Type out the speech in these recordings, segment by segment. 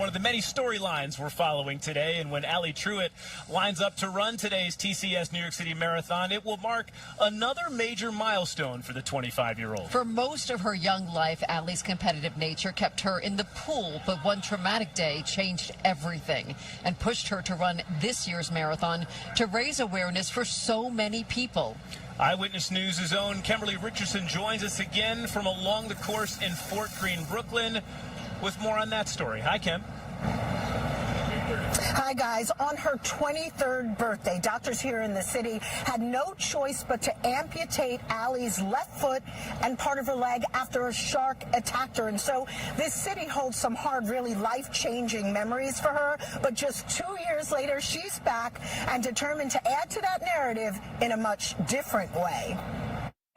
one of the many storylines we're following today. And when Allie Truitt lines up to run today's TCS New York City Marathon, it will mark another major milestone for the 25-year-old. For most of her young life, Allie's competitive nature kept her in the pool, but one traumatic day changed everything and pushed her to run this year's marathon to raise awareness for so many people. Eyewitness News' own Kimberly Richardson joins us again from along the course in Fort Greene, Brooklyn, with more on that story. Hi, Kim. Hi, guys. On her 23rd birthday, doctors here in the city had no choice but to amputate Allie's left foot and part of her leg after a shark attacked her. And so this city holds some hard, really life-changing memories for her. But just 2 years later, she's back and determined to add to that narrative in a much different way.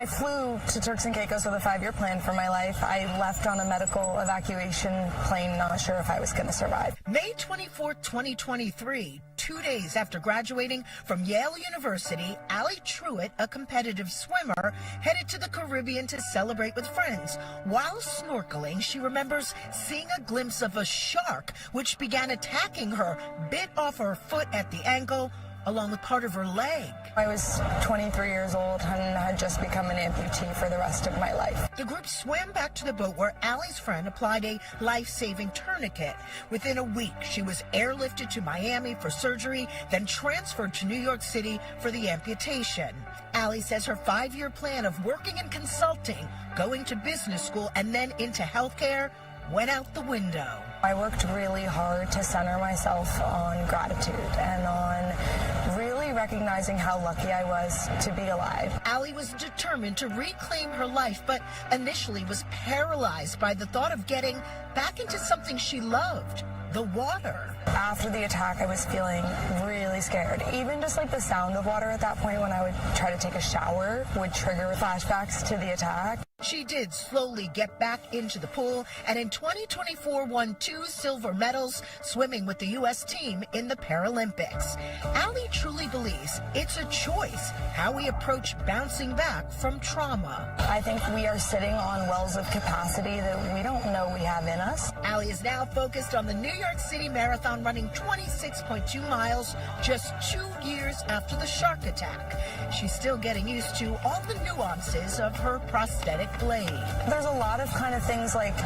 I flew to Turks and Caicos with a 5-year plan for my life. I left on a medical evacuation plane, not sure if I was going to survive. May 24, 2023, 2 days after graduating from Yale University, Allie Truitt, a competitive swimmer, headed to the Caribbean to celebrate with friends. While snorkeling, she remembers seeing a glimpse of a shark, which began attacking her, bit off her foot at the ankle, along with part of her leg. I was 23 years old and had just become an amputee for the rest of my life. The group swam back to the boat where Allie's friend applied a life-saving tourniquet. Within a week, she was airlifted to Miami for surgery, then transferred to New York City for the amputation. Allie says her 5-year plan of working in consulting, going to business school, and then into healthcare went out the window. I worked really hard to center myself on gratitude and on really recognizing how lucky I was to be alive. Allie was determined to reclaim her life, but initially was paralyzed by the thought of getting back into something she loved, the water. After the attack, I was feeling really scared. Even just like the sound of water at that point when I would try to take a shower would trigger flashbacks to the attack. She did slowly get back into the pool, and in 2024 won 2 silver medals swimming with the U.S. team in the Paralympics. Allie truly believes it's a choice how we approach bouncing back from trauma. I think we are sitting on wells of capacity that we don't know we have in us. Allie is now focused on the New York City Marathon, running 26.2 miles just 2 years after the shark attack. She's still getting used to all the nuances of her prosthetic blade. There's a lot of kind of things like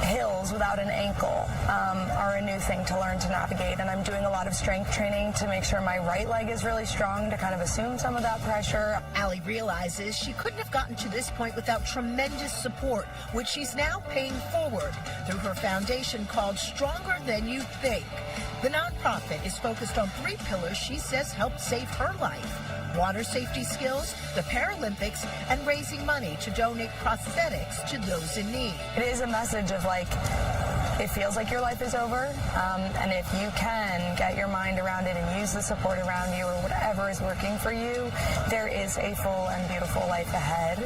hills without an ankle are a new thing to learn to navigate, and I'm doing a lot of strength training to make sure my right leg is really strong to kind of assume some of that pressure. Allie realizes she couldn't have gotten to this point without tremendous support, which she's now paying forward through her foundation called Stronger Than You Think. The nonprofit is focused on 3 pillars she says helped save her life: water safety skills, the Paralympics, and raising money to donate prosthetics to those in need. It is a message of like, it feels like your life is over, and if you can get your mind around it and use the support around you or whatever is working for you, there is a full and beautiful life ahead.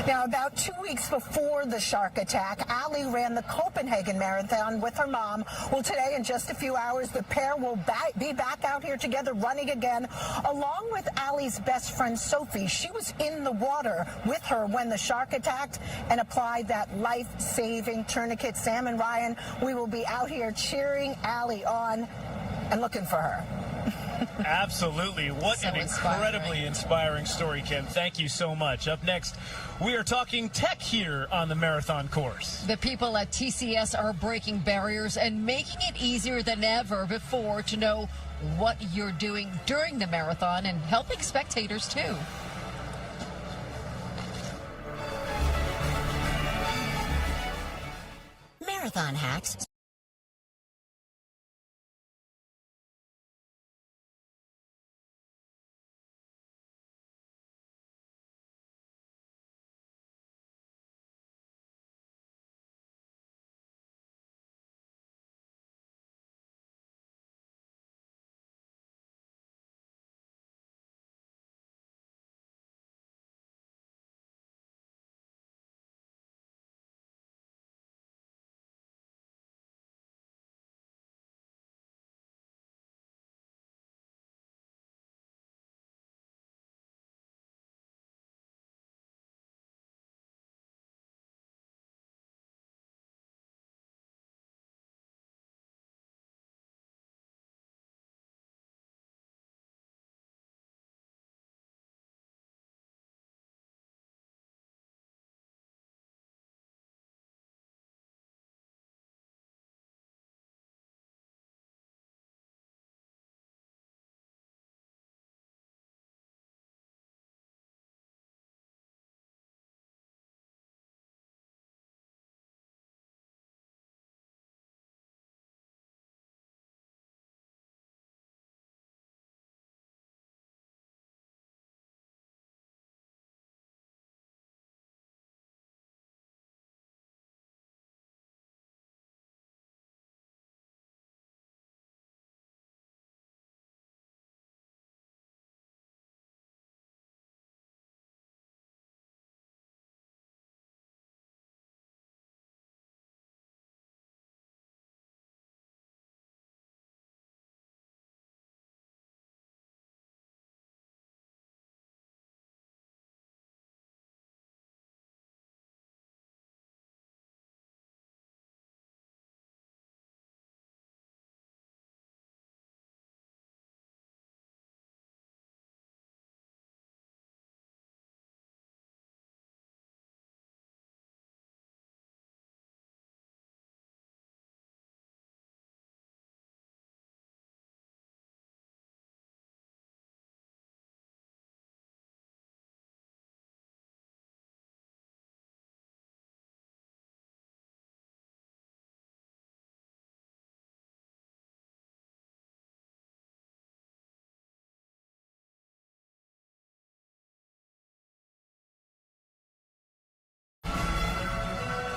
Now, about 2 weeks before the shark attack, Allie ran the Copenhagen Marathon with her mom. Well, today, in just a few hours, the pair will be back out here together running again, along with Allie's best friend, Sophie. She was in the water with her when the shark attacked and applied that life-saving tourniquet. Sam and Ryan, we will be out here cheering Allie on and looking for her. Absolutely. What an incredibly inspiring story, Kim. Thank you so much. Up next, we are talking tech here on the marathon course. The people at TCS are breaking barriers and making it easier than ever before to know what you're doing during the marathon and helping spectators too. Marathon hacks.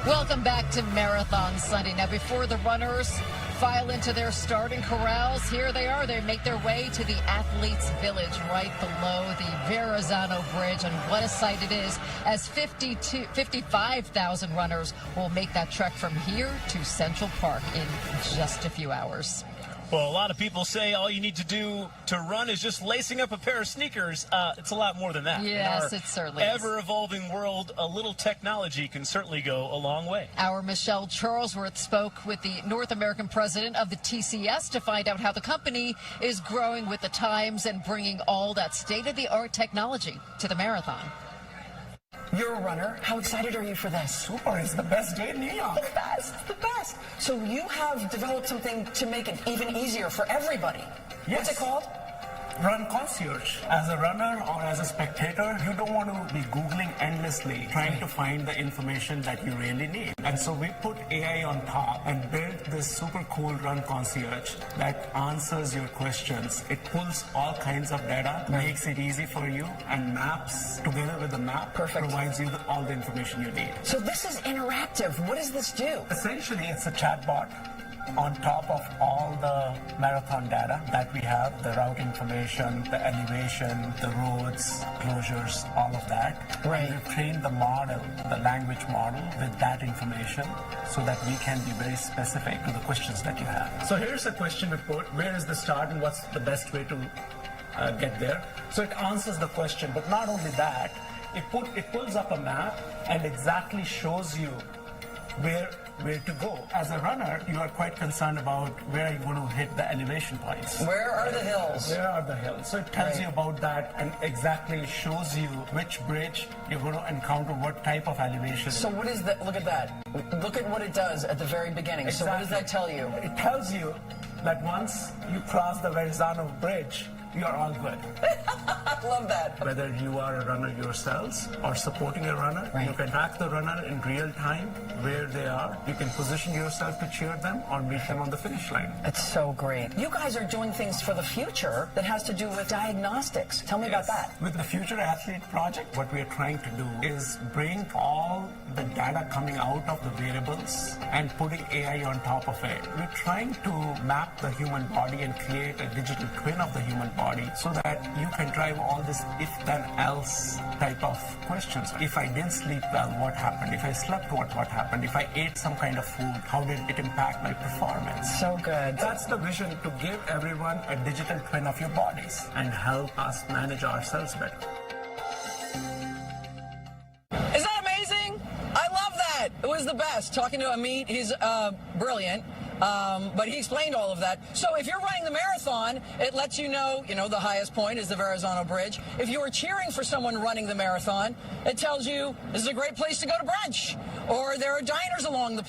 Welcome back to Marathon Sunday. Now, before the runners file into their starting corrals, here they are. They make their way to the Athletes Village right below the Verrazano Bridge. And what a sight it is, as 55,000 runners will make that trek from here to Central Park in just a few hours. Well, a lot of people say all you need to do to run is just lacing up a pair of sneakers. It's a lot more than that. Yes, it certainly is. Ever-evolving world, a little technology can certainly go a long way. Our Michelle Charlesworth spoke with the North American president of the TCS to find out how the company is growing with the times and bringing all that state-of-the-art technology to the marathon. You're a runner. How excited are you for this? Super. It's the best day in New York. The best. The best. So you have developed something to make it even easier for everybody. Yes. What's it called? Run Concierge. As a runner or as a spectator, you don't want to be Googling endlessly, trying to find the information that you really need. And so we put AI on top and built this super cool Run Concierge that answers your questions. It pulls all kinds of data, makes it easy for you, and maps together with the map provides you all the information you need. So this is interactive. What does this do? Essentially, it's a chatbot on top of all the marathon data that we have, the route information, the elevation, the roads, closures, all of that. Right. And we've trained the model, the language model, with that information so that we can be very specific to the questions that you have. So here's a question we put: where is the start and what's the best way to get there? So it answers the question, but not only that, it pulls up a map and exactly shows you where to go. As a runner, you are quite concerned about where you're going to hit the elevation points. Where are the hills? Where are the hills? So it tells you about that and exactly shows you which bridge you're going to encounter, what type of elevation. So what is that? Look at that. Look at what it does at the very beginning. Exactly. So what does that tell you? It tells you that once you cross the Verrazano Bridge, you are all good. I love that. Whether you are a runner yourselves or supporting a runner, you can track the runner in real time where they are. You can position yourself to cheer them or meet them on the finish line. It's so great. You guys are doing things for the future that has to do with diagnostics. Tell me about that. With the Future Athlete Project, what we are trying to do is bring all the data coming out of the variables and putting AI on top of it. We're trying to map the human body and create a digital twin of the human body so that you can drive all this if-then-else type of questions. If I didn't sleep well, what happened? If I slept, what happened? If I ate some kind of food, how did it impact my performance? So good. That's the vision, to give everyone a digital twin of your bodies and help us manage ourselves better. Is that amazing? I love that. It was the best. Talking to Amit, he's brilliant. But he explained all of that. So if you're running the marathon, it lets you know, the highest point is the Verrazano Bridge. If you were cheering for someone running the marathon, it tells you this is a great place to go to brunch. Or there are diners along the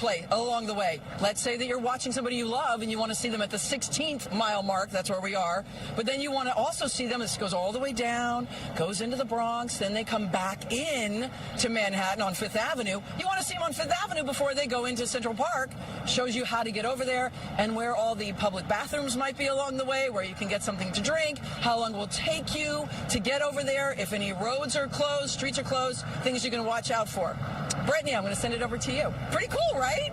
way. Let's say that you're watching somebody you love and you want to see them at the 16th mile mark. That's where we are. But then you want to also see them. This goes all the way down, goes into the Bronx, then they come back in to Manhattan on 5th Avenue. You want to see them on 5th Avenue before they go into Central Park. Shows you how to get over there and where all the public bathrooms might be along the way, where you can get something to drink, how long it will take you to get over there, if any roads are closed, streets are closed, things you can watch out for. Brittany, I'm going to send it over to you. Pretty cool, right?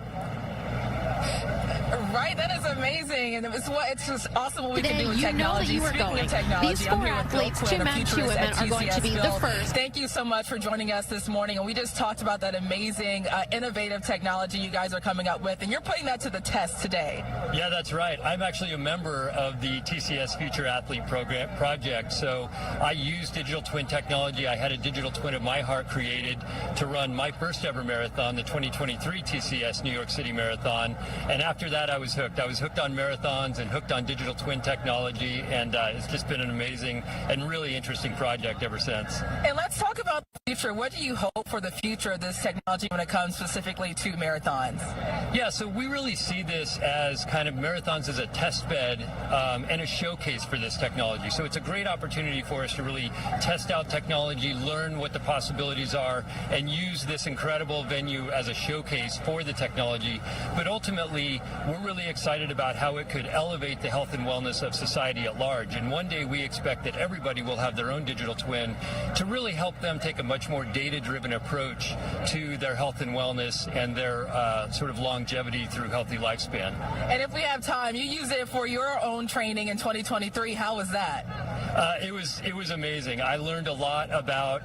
Right, that is amazing, and it's just awesome what we can do with Today, technology. You know that you are going. These four athletes, 2 men, 2 women, are going to be the first. Thank you so much for joining us this morning, and we just talked about that amazing, innovative technology you guys are coming up with, and you're putting that to the test today. Yeah, that's right. I'm actually a member of the TCS Future Athlete project, so I use digital twin technology. I had a digital twin of my heart created to run my first ever marathon, the 2023 TCS New York City Marathon, and after that I was hooked. I was hooked on marathons and hooked on digital twin technology, and it's just been an amazing and really interesting project ever since. And let's talk about the future. What do you hope for the future of this technology when it comes specifically to marathons? Yeah, so we really see this as kind of marathons as a test bed and a showcase for this technology. So it's a great opportunity for us to really test out technology, learn what the possibilities are, and use this incredible venue as a showcase for the technology. But ultimately, ultimately, we're really excited about how it could elevate the health and wellness of society at large. And one day we expect that everybody will have their own digital twin to really help them take a much more data-driven approach to their health and wellness and their sort of longevity through healthy lifespan. And if we have time, you use it for your own training in 2023. How was that? It was amazing. I learned a lot about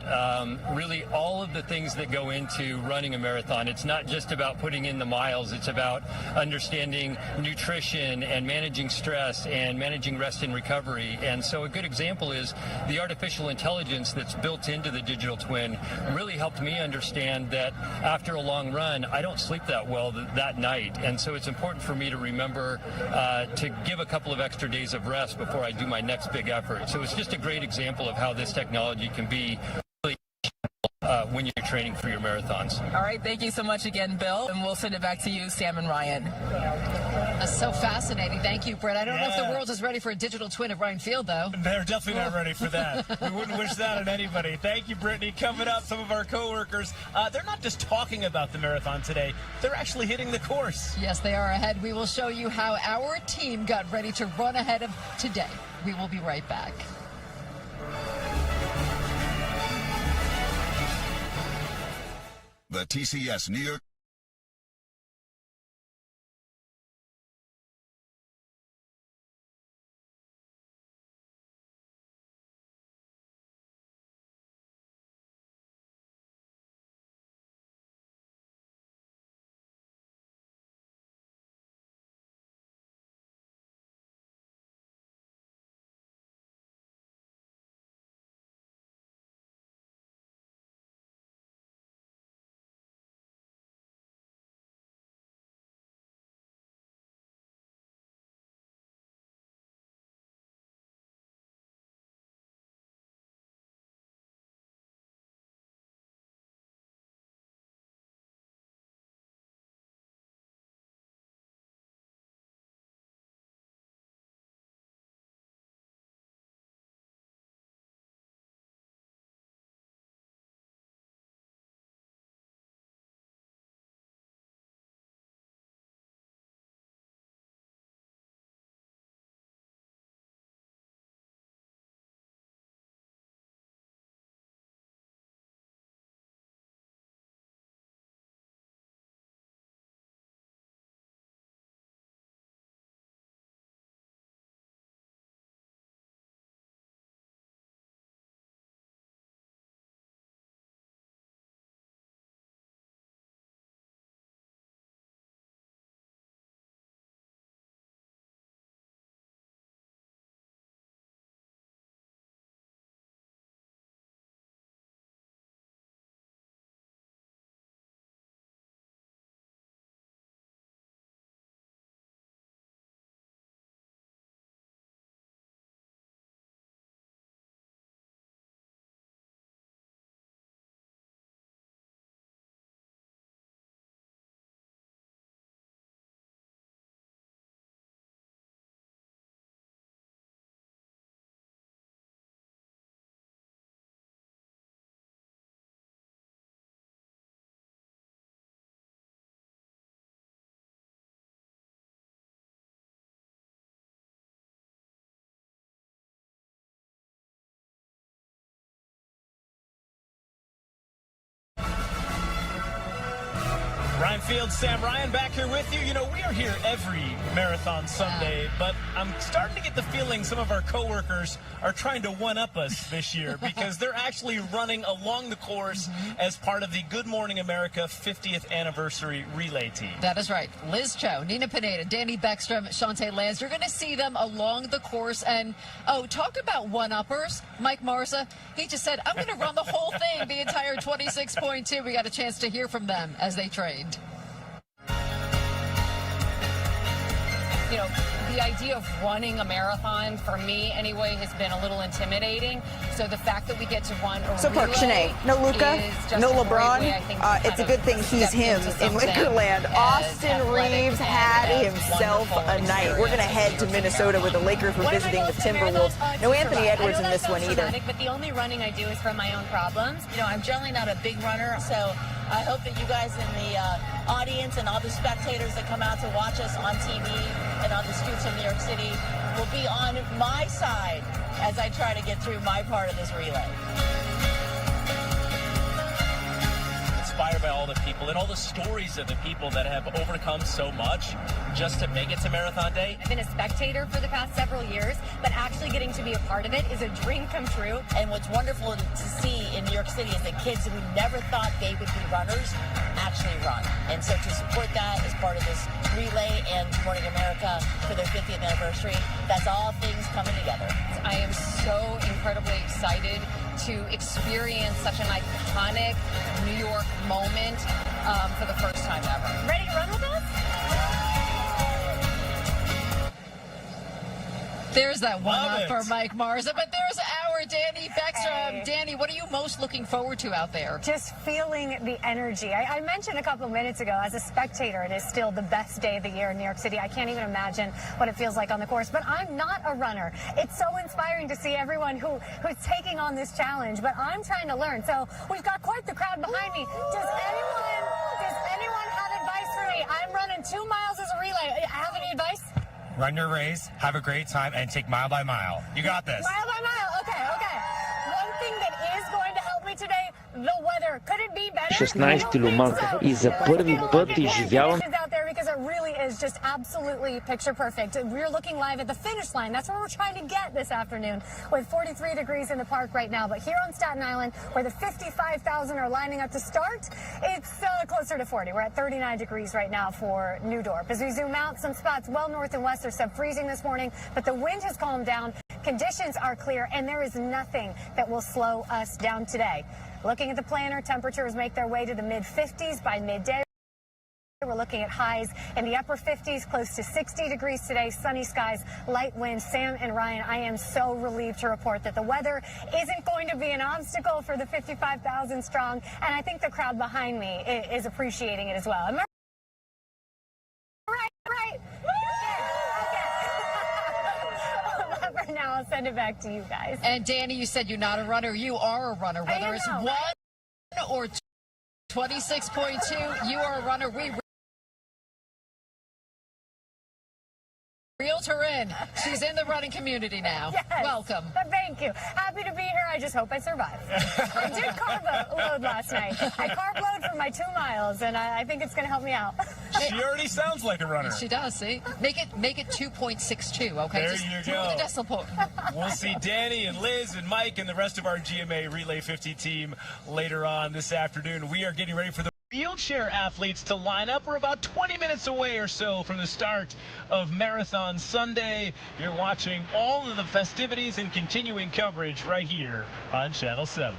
really all of the things that go into running a marathon. It's not just about putting in the miles. It's about understanding nutrition and managing stress and managing rest and recovery. And so a good example is the artificial intelligence that's built into the digital twin really helped me understand that after a long run, I don't sleep that well that night. And so it's important for me to remember to give a couple of extra days of rest before I do my next big effort. So it's just a great example of how this technology can be really when you're training for your marathons. All right, thank you so much again, Bill, and we'll send it back to you, Sam and Ryan. That's so fascinating. Thank you, Brett. I don't know if the world is ready for a digital twin of Ryan Field, though. They're definitely not ready for that. We wouldn't wish that on anybody. Thank you, Brittany. Coming up, some of our coworkers, they're not just talking about the marathon today. They're actually hitting the course. Yes, they are ahead. We will show you how our team got ready to run ahead of today. We will be right back. The TCS New York. Ryan Field, Sam Ryan back here with you. You know, we are here every Marathon Sunday, but I'm starting to get the feeling some of our coworkers are trying to one-up us this year because they're actually running along the course as part of the Good Morning America 50th Anniversary Relay Team. That is right. Liz Cho, Nina Pineda, Danny Beckstrom, Shantae Lands. You're going to see them along the course. And, oh, talk about one-uppers. Mike Marza, he just said, I'm going to run the whole thing, the entire 26.2. We got a chance to hear from them as they trained. You know, the idea of running a marathon, for me anyway, has been a little intimidating. So the fact that we get to run a so Park, Shanae, no Luka, no LeBron. It's a good thing he's him in Lakerland. Austin Reeves had himself a night. We're going to head to Minnesota where the Lakers were visiting the Timberwolves. No Anthony Edwards in this one either. But the only running I do is from my own problems. You know, I'm generally not a big runner, so I hope that you guys in the audience and all the spectators that come out to watch us on TV and on the streets of New York City will be on my side as I try to get through my part of this relay. Inspired by all the people and all the stories of the people that have overcome so much just to make it to Marathon Day. I've been a spectator for the past several years, but actually getting to be a part of it is a dream come true. And what's wonderful to see in New York City is that kids who never thought they would be runners actually run. And so to support that as part of this relay and supporting America for their 50th anniversary, that's all things coming together. I am so incredibly excited to experience such an iconic New York moment for the first time ever. Ready to run with us? There's that one up for Mike Marza, but there's our Danny Beckstrom. Hey. Danny, what are you most looking forward to out there? Just feeling the energy. I mentioned a couple of minutes ago, as a spectator, it is still the best day of the year in New York City. I can't even imagine what it feels like on the course, but I'm not a runner. It's so inspiring to see everyone who's taking on this challenge, but I'm trying to learn. So we've got quite the crowd behind me. Does anyone have advice for me? I'm running 2 miles as a relay. Have any advice? Run your race, have a great time, and take mile by mile. You got this. Mile by mile. Okay. One thing that is going to help me today, the weather. Could it be better? 16 луманках и за първи път изживявам out there because it really is just absolutely picture perfect. We're looking live at the finish line. That's where we're trying to get this afternoon with 43 degrees in the park right now. But here on Staten Island, where the 55,000 are lining up to start, it's closer to 40. We're at 39 degrees right now for New Dorp. As we zoom out, some spots well north and west are sub-freezing this morning, but the wind has calmed down. Conditions are clear, and there is nothing that will slow us down today. Looking at the planner, temperatures make their way to the mid-50s by midday. We're looking at highs in the upper 50s, close to 60 degrees today, sunny skies, light winds. Sam and Ryan, I am so relieved to report that the weather isn't going to be an obstacle for the 55,000 strong, and I think the crowd behind me is appreciating it as well. Am I right? Okay. For now, I'll send it back to you guys. And Danny, you said you're not a runner. You are a runner. Whether it's 1 or 26.2, you are a runner. We reeled her in. She's in the running community now. Yes. Welcome. Thank you. Happy to be here. I just hope I survive. I did carb load last night. I carb load for my 2 miles, and I think it's going to help me out. She already sounds like a runner. She does, see? Make it 2.62, okay? There Just you go. move the decimal point. We'll see Danny and Liz and Mike and the rest of our GMA Relay 50 team later on this afternoon. We are getting ready for the wheelchair athletes to line up. We're about 20 minutes away or so from the start of Marathon Sunday. You're watching all of the festivities and continuing coverage right here on Channel 7.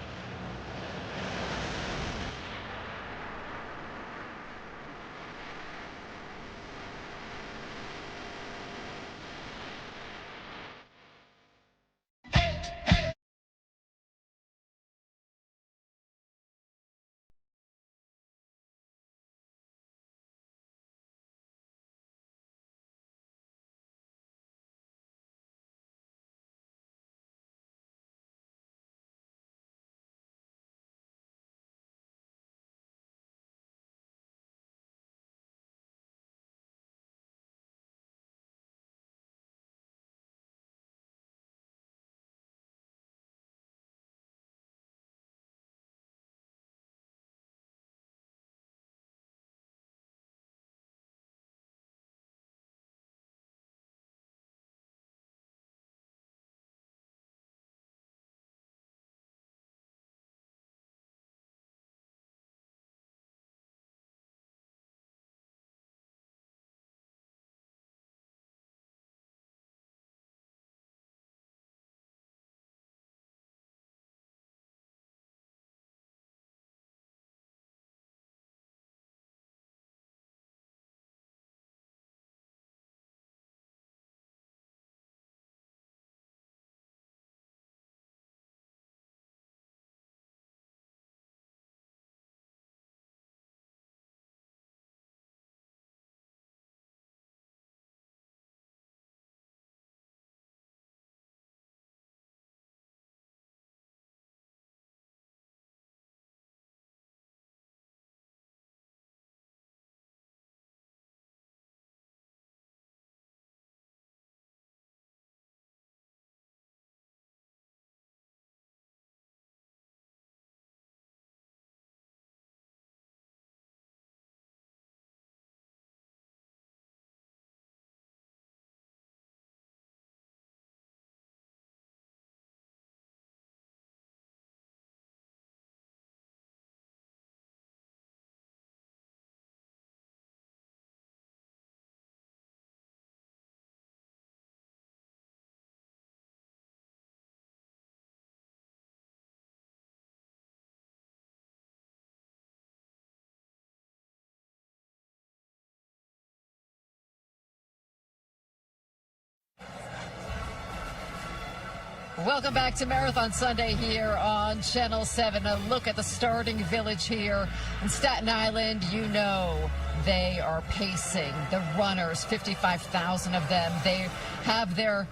Welcome back to Marathon Sunday here on Channel 7. A look at the starting village here in Staten Island. You know they are pacing the runners, 55,000 of them. They have their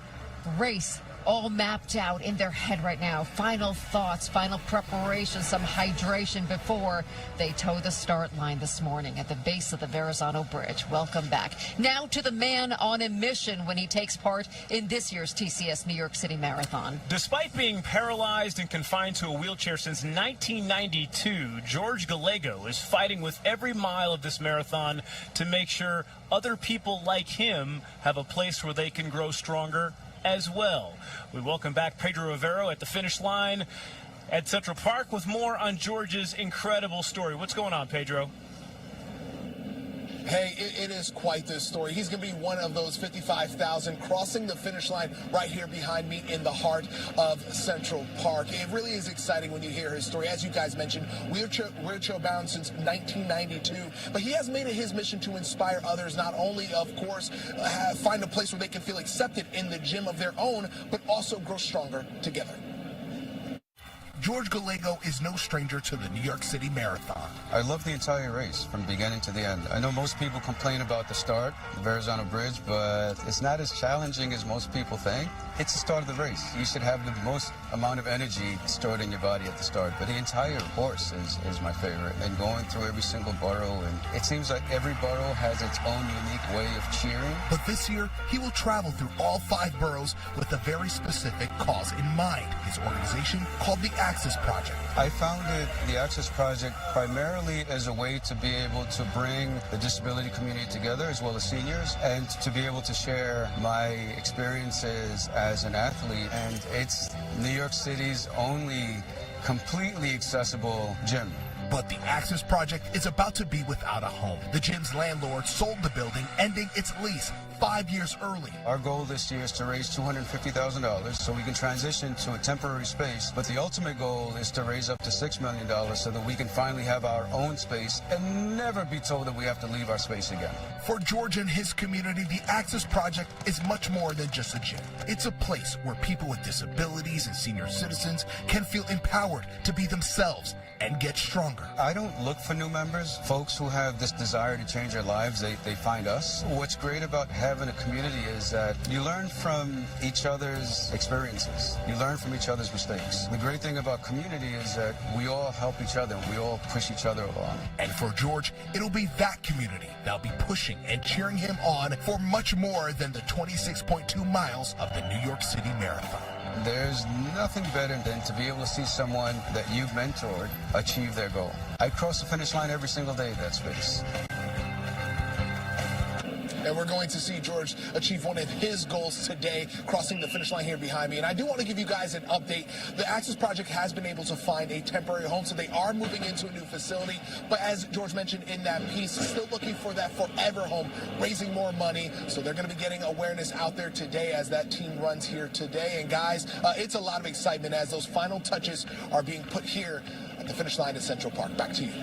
race all mapped out in their head right now. Final thoughts, final preparation, some hydration before they toe the start line this morning at the base of the Verrazano Bridge. Welcome back. Now to the man on a mission when he takes part in this year's TCS New York City Marathon. Despite being paralyzed and confined to a wheelchair since 1992, George Gallego is fighting with every mile of this marathon to make sure other people like him have a place where they can grow stronger as well. We welcome back Pedro Rivero at the finish line at Central Park with more on George's incredible story. What's going on, Pedro? Hey, it is quite this story. He's going to be one of those 55,000 crossing the finish line right here behind me in the heart of Central Park. It really is exciting when you hear his story. As you guys mentioned, wheelchair bound since 1992, but he has made it his mission to inspire others, not only, of course, find a place where they can feel accepted in the gym of their own, but also grow stronger together. George Gallego is no stranger to the New York City Marathon. I love the entire race from beginning to the end. I know most people complain about the start, the Verrazano Bridge, but it's not as challenging as most people think. It's the start of the race. You should have the most amount of energy stored in your body at the start, but the entire course is my favorite. And going through every single borough, and it seems like every borough has its own unique way of cheering. But this year, he will travel through all 5 boroughs with a very specific cause in mind. His organization called the Access Project. I founded the Access Project primarily as a way to be able to bring the disability community together, as well as seniors, and to be able to share my experiences as an athlete. And it's New York City's only completely accessible gym. But the Access Project is about to be without a home. The gym's landlord sold the building, ending its lease 5 years early. Our goal this year is to raise $250,000 so we can transition to a temporary space. But the ultimate goal is to raise up to $6 million so that we can finally have our own space and never be told that we have to leave our space again. For George and his community, the Access Project is much more than just a gym. It's a place where people with disabilities and senior citizens can feel empowered to be themselves and get stronger. I don't look for new members. Folks who have this desire to change their lives, they find us. What's great about having a community is that you learn from each other's experiences. You learn from each other's mistakes. The great thing about community is that we all help each other. We all push each other along. And for George, it'll be that community that'll be pushing and cheering him on for much more than the 26.2 miles of the New York City Marathon. There's nothing better than to be able to see someone that you've mentored achieve their goal. I cross the finish line every single day at that space. And we're going to see George achieve one of his goals today, crossing the finish line here behind me. And I do want to give you guys an update. The Access Project has been able to find a temporary home, so they are moving into a new facility. But as George mentioned in that piece, still looking for that forever home, raising more money. So they're going to be getting awareness out there today as that team runs here today. And guys, it's a lot of excitement as those final touches are being put here at the finish line at Central Park. Back to you.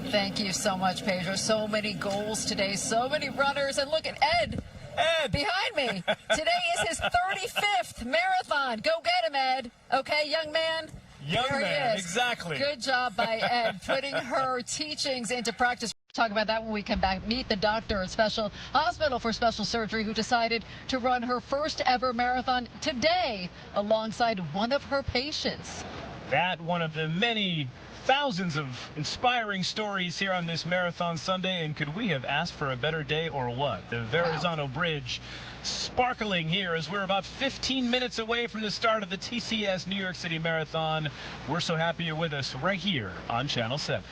Thank you so much, Pedro. So many goals today, so many runners. And look at Ed. Ed! Behind me. Today is his 35th marathon. Go get him, Ed. Okay, young man? Young There man, he is. exactly. Good job by Ed, putting her teachings into practice. Talk about that when we come back. Meet the doctor at Special Hospital for Special Surgery who decided to run her first ever marathon today alongside one of her patients. That one of the many thousands of inspiring stories here on this Marathon Sunday, and could we have asked for a better day or what? The Verrazano Bridge sparkling here as we're about 15 minutes away from the start of the TCS New York City Marathon. We're so happy you're with us right here on Channel 7.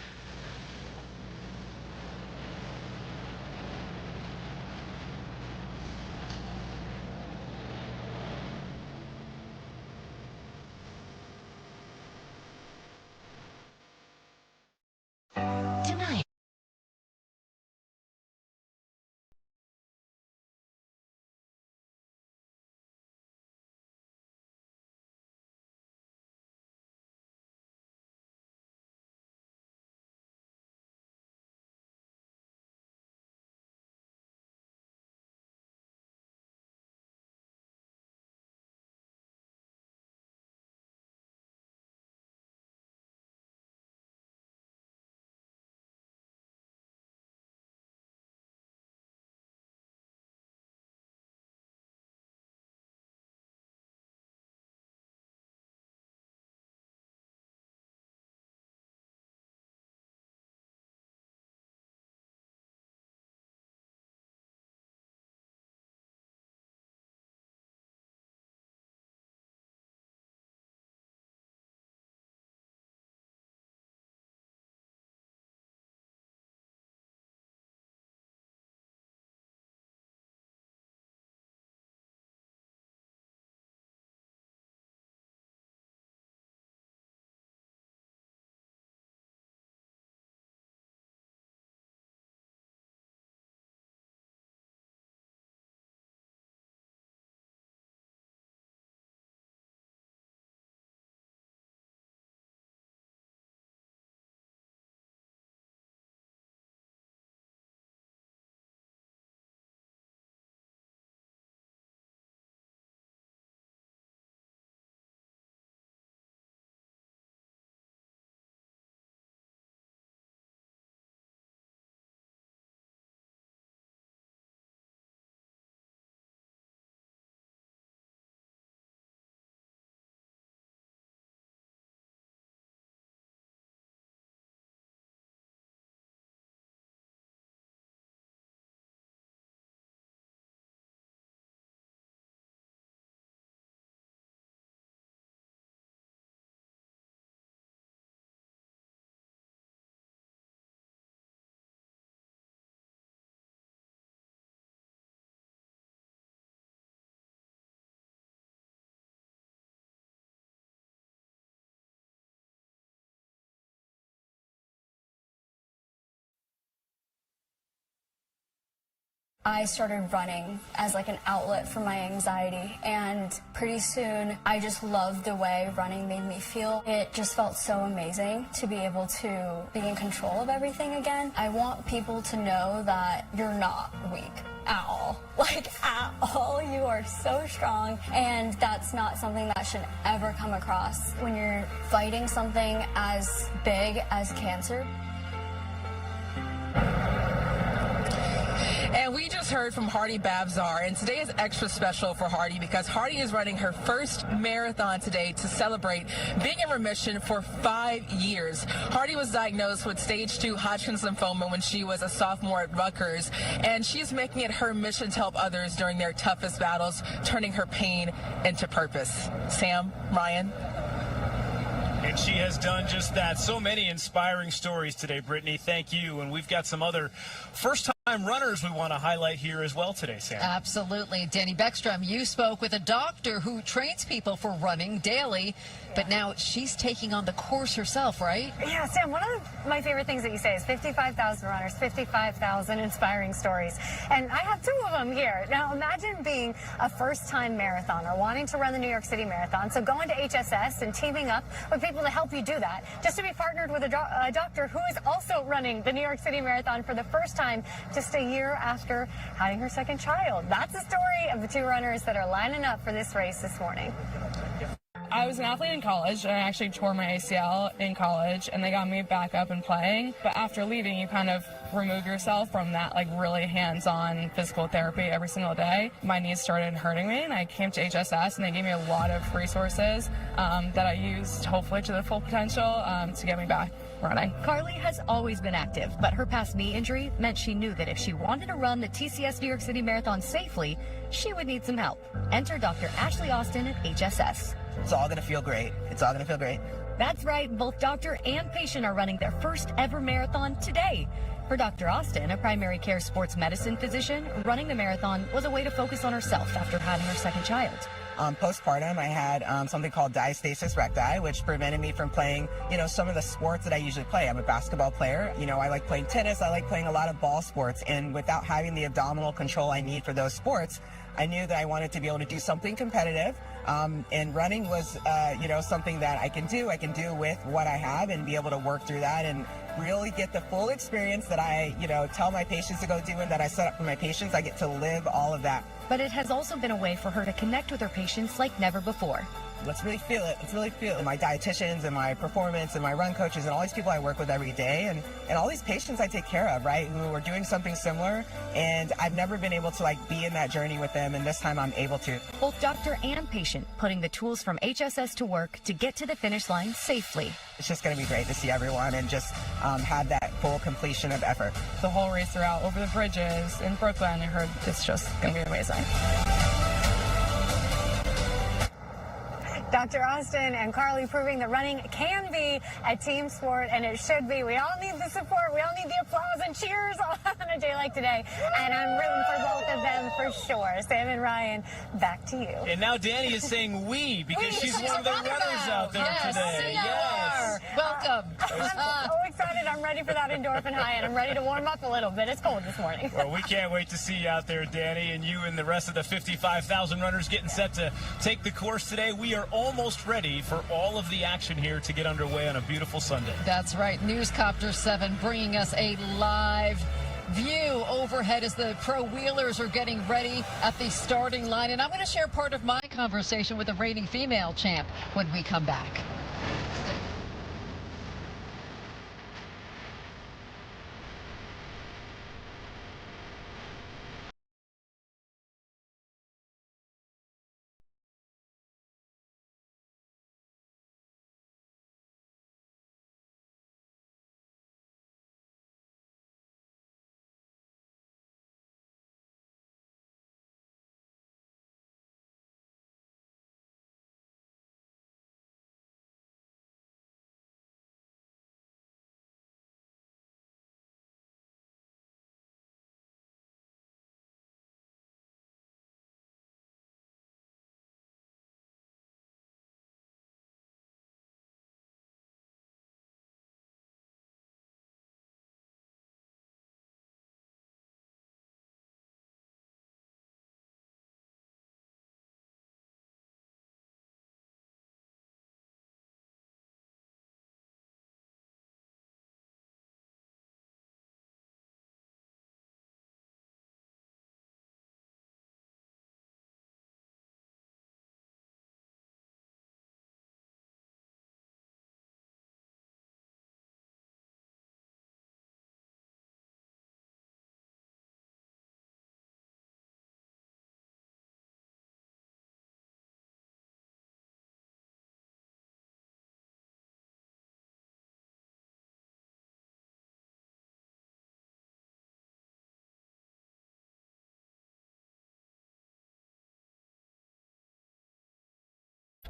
I started running as like an outlet for my anxiety, and pretty soon I just loved the way running made me feel. It just felt so amazing to be able to be in control of everything again. I want people to know that you're not weak at all. Like at all, you are so strong, and that's not something that should ever come across when you're fighting something as big as cancer. And we just heard from Hardy Babzar, and today is extra special for Hardy because Hardy is running her first marathon today to celebrate being in remission for 5 years. Hardy was diagnosed with stage 2 Hodgkin's lymphoma when she was a sophomore at Rutgers, and she's making it her mission to help others during their toughest battles, turning her pain into purpose. Sam, Ryan. And she has done just that. So many inspiring stories today, Brittany. Thank you. And we've got some other first-time runners we want to highlight here as well today, Sam. Absolutely. Danny Beckstrom, you spoke with a doctor who trains people for running daily, but now she's taking on the course herself, right? Yeah, Sam, one of my favorite things that you say is 55,000 runners, 55,000 inspiring stories. And I have 2 of them here. Now, imagine being a first-time marathoner, wanting to run the New York City Marathon, so going to HSS and teaming up with people to help you do that, just to be partnered with a doctor who is also running the New York City Marathon for the first time just a year after having her second child. That's the story of the 2 runners that are lining up for this race this morning. I was an athlete in college, and I actually tore my ACL in college, and they got me back up and playing. But after leaving, you kind of remove yourself from that like really hands-on physical therapy every single day. My knees started hurting me, and I came to HSS, and they gave me a lot of resources that I used hopefully to their full potential to get me back running. Carly has always been active, but her past knee injury meant she knew that if she wanted to run the TCS New York City Marathon safely, she would need some help. Enter Dr. Ashley Austin at HSS. It's all going to feel great. It's all going to feel great. That's right. Both doctor and patient are running their first ever marathon today. For Dr. Austin, a primary care sports medicine physician, running the marathon was a way to focus on herself after having her second child. Postpartum, I had something called diastasis recti, which prevented me from playing, some of the sports that I usually play. I'm a basketball player. I like playing tennis. I like playing a lot of ball sports. And without having the abdominal control I need for those sports, I knew that I wanted to be able to do something competitive. And running was, something that I can do. I can do with what I have and be able to work through that and really get the full experience that I, tell my patients to go do and that I set up for my patients. I get to live all of that. But it has also been a way for her to connect with her patients like never before. Let's really feel it. Let's really feel it. My dietitians and my performance and my run coaches and all these people I work with every day and all these patients I take care of, right, who are doing something similar. And I've never been able to be in that journey with them. And this time I'm able to. Both doctor and patient putting the tools from HSS to work to get to the finish line safely. It's just going to be great to see everyone and just have that full completion of effort. The whole race throughout over the bridges in Brooklyn, I heard it's just going to be amazing. Dr. Austin and Carly proving that running can be a team sport, and it should be. We all need the support. We all need the applause and cheers on a day like today. And I'm rooting for both of them for sure. Sam and Ryan, back to you. And now Danny is saying we because she's one of the runners out there today. Yes. Welcome. I'm so excited. I'm ready for that endorphin high, and I'm ready to warm up a little bit. It's cold this morning. Well, we can't wait to see you out there, Danny, and you and the rest of the 55,000 runners getting set to take the course today. We are almost ready for all of the action here to get underway on a beautiful Sunday. That's right. Newscopter 7 bringing us a live view overhead as the pro wheelers are getting ready at the starting line. And I'm going to share part of my conversation with the reigning female champ when we come back.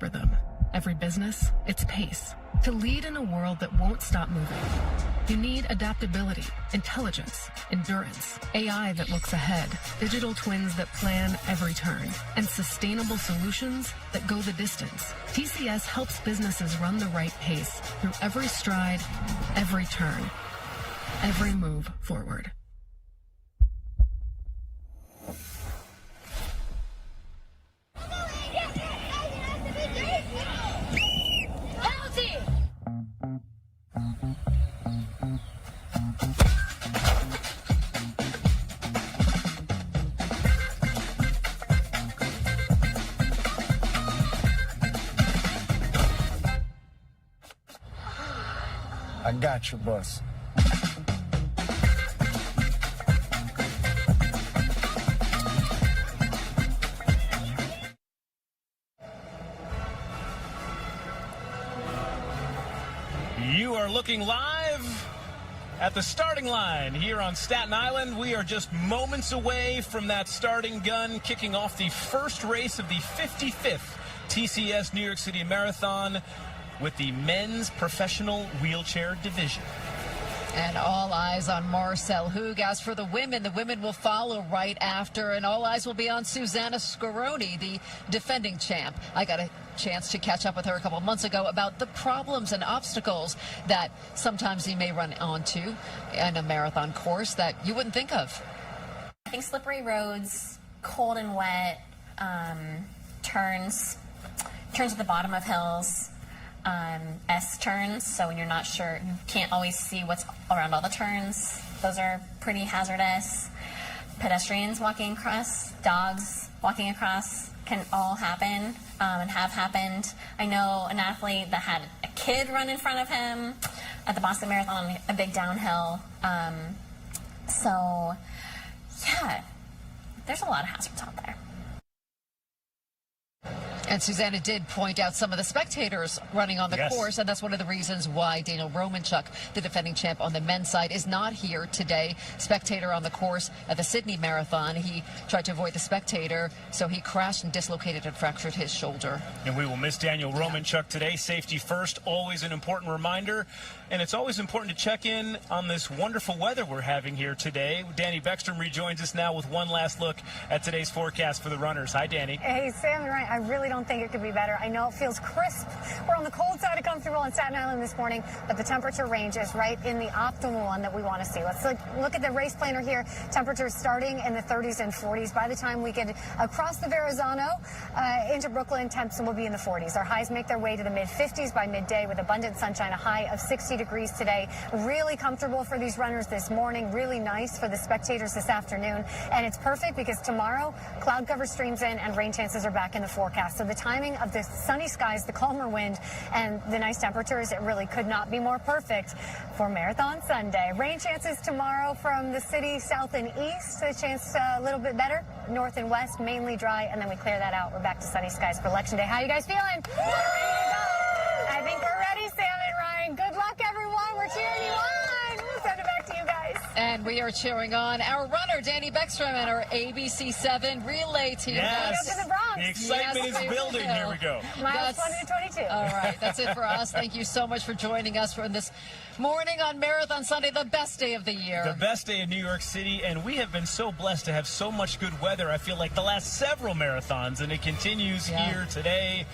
rhythm. Every business, its pace. To lead in a world that won't stop moving, you need adaptability, intelligence, endurance, AI that looks ahead, digital twins that plan every turn, and sustainable solutions that go the distance. TCS helps businesses run the right pace through every stride, every turn, every move forward. I got you, boss. You are looking live at the starting line here on Staten Island. We are just moments away from that starting gun, kicking off the first race of the 55th TCS New York City Marathon with the men's professional wheelchair division. And all eyes on Marcel Hug. As for the women will follow right after, and all eyes will be on Susanna Scaroni, the defending champ. I got a chance to catch up with her a couple months ago about the problems and obstacles that sometimes you may run onto in a marathon course that you wouldn't think of. I think slippery roads, cold and wet, turns at the bottom of hills, S-turns, so when you're not sure, you can't always see what's around all the turns. Those are pretty hazardous. Pedestrians walking across, dogs walking across can all happen and have happened. I know an athlete that had a kid run in front of him at the Boston Marathon on a big downhill. So, yeah, there's a lot of hazards out there. And Susanna did point out some of the spectators running on the course, and that's one of the reasons why Daniel Romanchuk, the defending champ on the men's side, is not here today. Spectator on the course at the Sydney Marathon. He tried to avoid the spectator, so he crashed and dislocated and fractured his shoulder. And we will miss Daniel Romanchuk today. Safety first, always an important reminder. And it's always important to check in on this wonderful weather we're having here today. Danny Beckstrom rejoins us now with one last look at today's forecast for the runners. Hi, Danny. Hey, Sam, you're right. I really don't think it could be better. I know it feels crisp. We're on the cold side of comfortable on Staten Island this morning, but the temperature range is right in the optimal one that we want to see. Let's look at the race planner here. Temperatures starting in the 30s and 40s. By the time we get across the Verrazano into Brooklyn, temps will be in the 40s. Our highs make their way to the mid-50s by midday with abundant sunshine, a high of 60 degrees today. Really comfortable for these runners this morning. Really nice for the spectators this afternoon. And it's perfect because tomorrow cloud cover streams in and rain chances are back in the forecast. So the timing of the sunny skies, the calmer wind, and the nice temperatures, it really could not be more perfect for Marathon Sunday. Rain chances tomorrow from the city south and east. A chance a little bit better. North and west, mainly dry, and then we clear that out. We're back to sunny skies for Election Day. How you guys feeling? I think we're ready, Sam and Ryan. Good luck, everyone. We're cheering you on. We'll send it back to you guys. And we are cheering on our runner, Danny Beckstrom, and our ABC7 relay team. Yes. To the Bronx. The excitement is building. Here we go. Miles 1 to 22. All right. That's it for us. Thank you so much for joining us for this morning on Marathon Sunday, the best day of the year. The best day in New York City, and we have been so blessed to have so much good weather. I feel like the last several marathons, and it continues here today.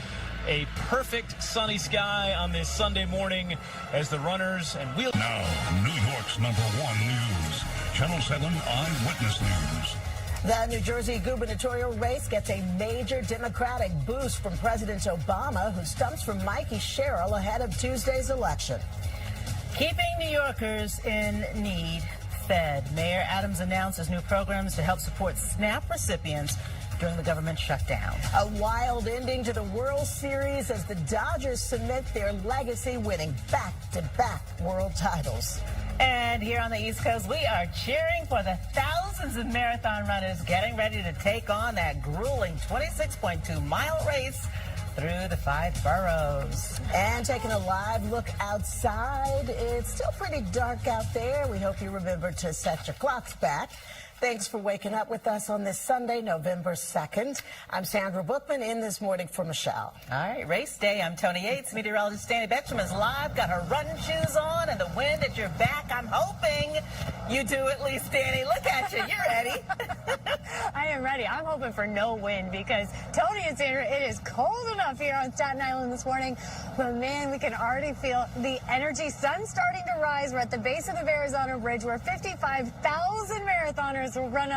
A perfect sunny sky on this Sunday morning as the runners and wheel. Now, New York's #1 news, Channel 7 Eyewitness News. The New Jersey gubernatorial race gets a major Democratic boost from President Obama, who stumps for Mikey Sherrill ahead of Tuesday's election. Keeping New Yorkers in need fed. Mayor Adams announces new programs to help support SNAP recipients during the government shutdown. A wild ending to the World Series as the Dodgers cement their legacy, winning back-to-back world titles. And here on the East Coast, we are cheering for the thousands of marathon runners getting ready to take on that grueling 26.2-mile race through the 5 boroughs. And taking a live look outside, it's still pretty dark out there. We hope you remember to set your clocks back. Thanks for waking up with us on this Sunday, November 2nd. I'm Sandra Bookman in this morning for Michelle. All right, race day. I'm Tony Yates. Meteorologist Danny Beckstrom is live. Got her running shoes on and the wind at your back. I'm hoping you do at least, Danny. Look at you. You're ready. I am ready. I'm hoping for no wind because Tony and Sandra, it is cold enough here on Staten Island this morning. But man, we can already feel the energy. Sun's starting to rise. We're at the base of the Verrazano Bridge where 55,000 marathoners will run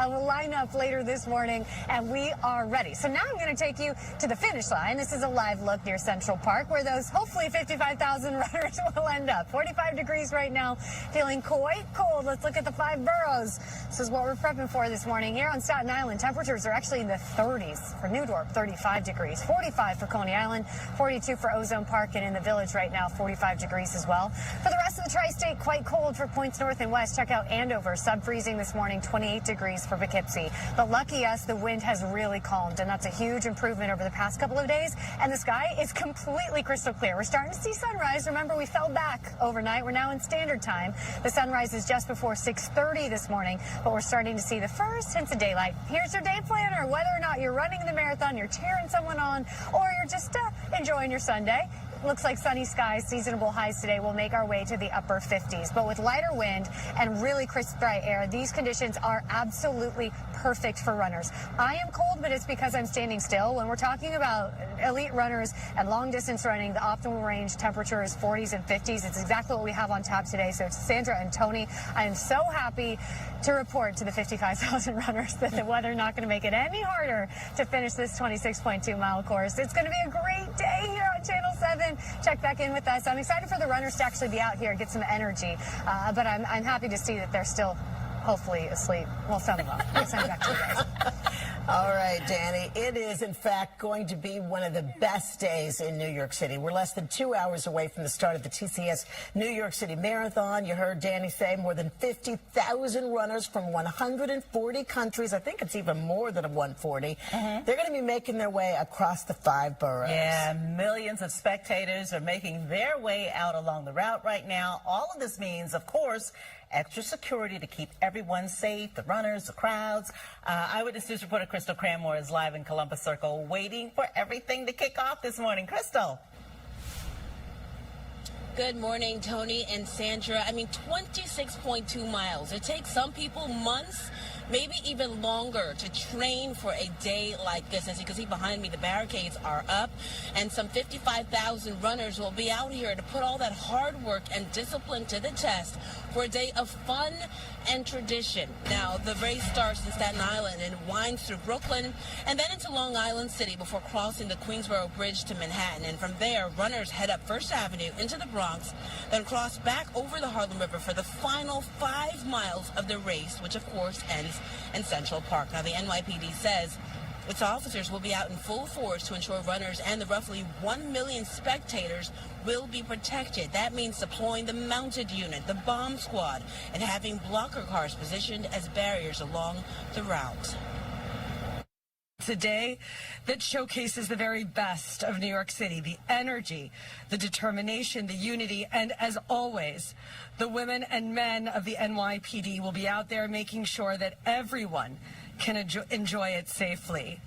will line up later this morning, and we are ready. So now I'm going to take you to the finish line. This is a live look near Central Park where those hopefully 55,000 runners will end up. 45 degrees right now, feeling quite cold. Let's look at the 5 boroughs. This is what we're prepping for this morning. Here on Staten Island, temperatures are actually in the 30s. For New Dorp, 35 degrees. 45 for Coney Island, 42 for Ozone Park, and in the Village right now, 45 degrees as well. For the rest of the tri-state, quite cold for points north and west. Check out Andover, sub-freezing this morning, 28 degrees for Poughkeepsie. But lucky us, the wind has really calmed, and that's a huge improvement over the past couple of days. And the sky is completely crystal clear. We're starting to see sunrise. Remember, we fell back overnight. We're now in standard time. The sunrise is just before 6:30 this morning, but we're starting to see the first hints of daylight. Here's your day planner. Whether or not you're running the marathon, you're cheering someone on, or you're just enjoying your Sunday. Looks like sunny skies, seasonable highs today will make our way to the upper 50s. But with lighter wind and really crisp, dry air, these conditions are absolutely perfect for runners. I am cold, but it's because I'm standing still. When we're talking about elite runners and long distance running, the optimal range temperature is 40s and 50s. It's exactly what we have on tap today. So Sandra and Tony, I am so happy to report to the 55,000 runners that the weather not going to make it any harder to finish this 26.2-mile course. It's going to be a great day here on Channel 7. Check back in with us. I'm excited for the runners to actually be out here and get some energy, but I'm happy to see that they're still hopefully asleep. Well, some of them. I'll send it back to you guys. All right, Danny. It is, in fact, going to be one of the best days in New York City. We're less than 2 hours away from the start of the TCS New York City Marathon. You heard Danny say more than 50,000 runners from 140 countries. I think it's even more than 140. They're going to be making their way across the 5 boroughs. Yeah, millions of spectators are making their way out along the route right now. All of this means, of course, extra security to keep everyone safe, the runners, the crowds. Eyewitness News reporter Crystal Cranmore is live in Columbus Circle waiting for everything to kick off this morning. Crystal. Good morning, Tony and Sandra. I mean, 26.2 miles. It takes some people months, maybe even longer, to train for a day like this. As you can see behind me, the barricades are up, and some 55,000 runners will be out here to put all that hard work and discipline to the test for a day of fun and tradition. Now, the race starts in Staten Island and winds through Brooklyn and then into Long Island City before crossing the Queensboro Bridge to Manhattan. And from there, runners head up First Avenue into the Bronx, then cross back over the Harlem River for the final 5 miles of the race, which of course ends in Central Park. Now, the NYPD says its officers will be out in full force to ensure runners and the roughly 1 million spectators will be protected. That means deploying the mounted unit, the bomb squad, and having blocker cars positioned as barriers along the route. Today that showcases the very best of New York City, the energy, the determination, the unity, and as always, the women and men of the NYPD will be out there making sure that everyone can enjoy it safely.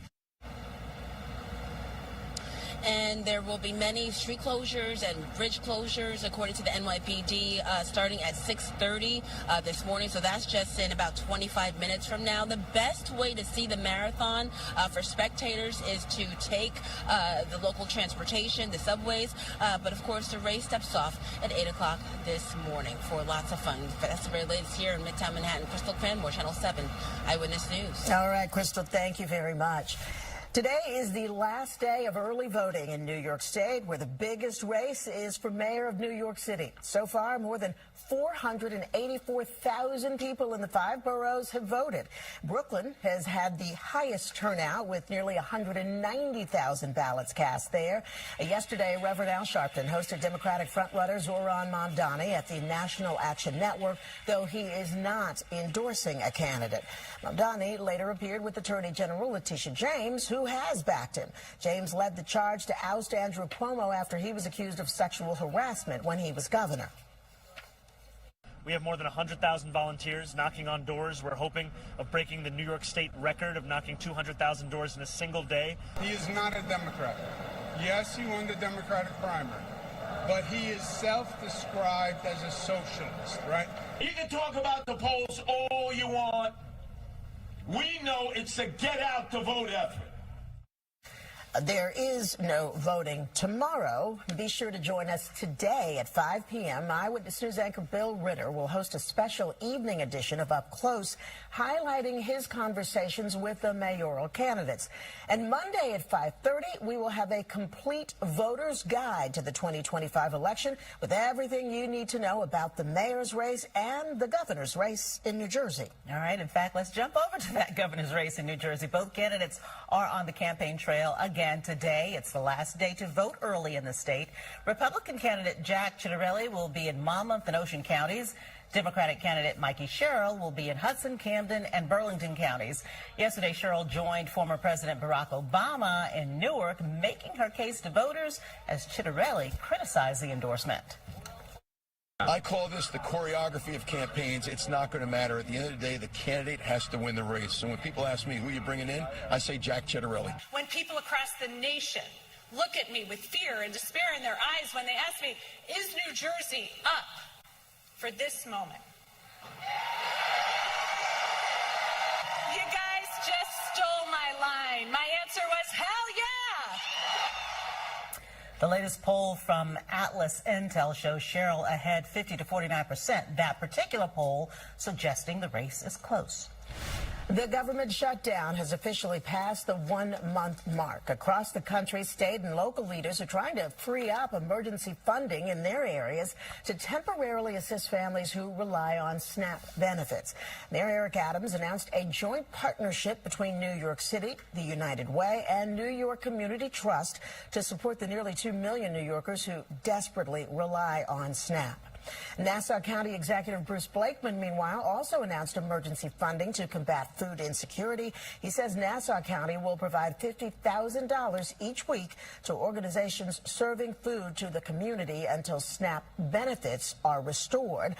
And there will be many street closures and bridge closures, according to the NYPD, starting at 6:30 this morning. So that's just in about 25 minutes from now. The best way to see the marathon for spectators is to take the local transportation, the subways. But of course, the race steps off at 8 o'clock this morning for lots of fun. That's the very latest here in Midtown Manhattan. Crystal Cranmore, Channel 7 Eyewitness News. All right, Crystal, thank you very much. Today is the last day of early voting in New York State, where the biggest race is for mayor of New York City. So far, more than 484,000 people in the 5 boroughs have voted. Brooklyn has had the highest turnout with nearly 190,000 ballots cast there. Yesterday, Reverend Al Sharpton hosted Democratic frontrunner Zohran Mamdani at the National Action Network, though he is not endorsing a candidate. Mamdani later appeared with Attorney General Letitia James, who has backed him. James led the charge to oust Andrew Cuomo after he was accused of sexual harassment when he was governor. We have more than 100,000 volunteers knocking on doors. We're hoping of breaking the New York State record of knocking 200,000 doors in a single day. He is not a Democrat. Yes, he won the Democratic primary, but he is self-described as a socialist, right? You can talk about the polls all you want. We know it's a get-out-the-vote effort. There is no voting tomorrow. Be sure to join us today at 5 p.m. Eyewitness News anchor Bill Ritter will host a special evening edition of Up Close, highlighting his conversations with the mayoral candidates. And Monday at 5:30, we will have a complete voter's guide to the 2025 election with everything you need to know about the mayor's race and the governor's race in New Jersey. All right. In fact, let's jump over to that governor's race in New Jersey. Both candidates are on the campaign trail again today. It's the last day to vote early in the state. Republican candidate Jack Ciattarelli will be in Monmouth and Ocean counties. Democratic candidate Mikey Sherrill will be in Hudson, Camden, and Burlington counties. Yesterday, Sherrill joined former President Barack Obama in Newark, making her case to voters as Ciattarelli criticized the endorsement. I call this the choreography of campaigns. It's not going to matter. At the end of the day, the candidate has to win the race. So when people ask me who you're bringing in, I say Jack Ciattarelli. When people across the nation look at me with fear and despair in their eyes when they ask me, is New Jersey up for this moment? You guys just stole my line. My answer was, hell yeah! The latest poll from Atlas Intel shows Sherrill ahead 50 to 49%. That particular poll suggesting the race is close. The government shutdown has officially passed the 1-month mark. Across the country, state and local leaders are trying to free up emergency funding in their areas to temporarily assist families who rely on SNAP benefits. Mayor Eric Adams announced a joint partnership between New York City, the United Way, and New York Community Trust to support the nearly 2 million New Yorkers who desperately rely on SNAP. Nassau County Executive Bruce Blakeman, meanwhile, also announced emergency funding to combat food insecurity. He says Nassau County will provide $50,000 each week to organizations serving food to the community until SNAP benefits are restored.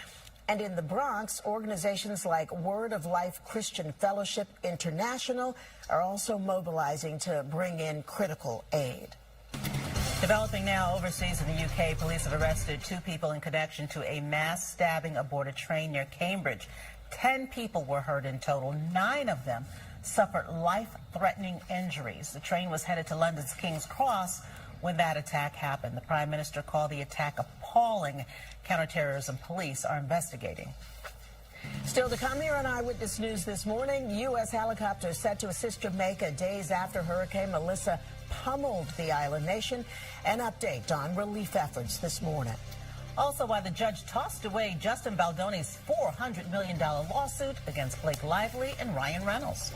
And in the Bronx, organizations like Word of Life Christian Fellowship International are also mobilizing to bring in critical aid. Developing now overseas in the UK, police have arrested 2 people in connection to a mass stabbing aboard a train near Cambridge. 10 people were hurt in total. 9 of them suffered life-threatening injuries. The train was headed to London's King's Cross when that attack happened. The Prime Minister called the attack appalling. Counterterrorism police are investigating. Still to come here on Eyewitness News this morning, U.S. helicopters set to assist Jamaica days after Hurricane Melissa pummeled the island nation. An update on relief efforts this morning. Also, why the judge tossed away Justin Baldoni's $400 million lawsuit against Blake Lively and Ryan Reynolds.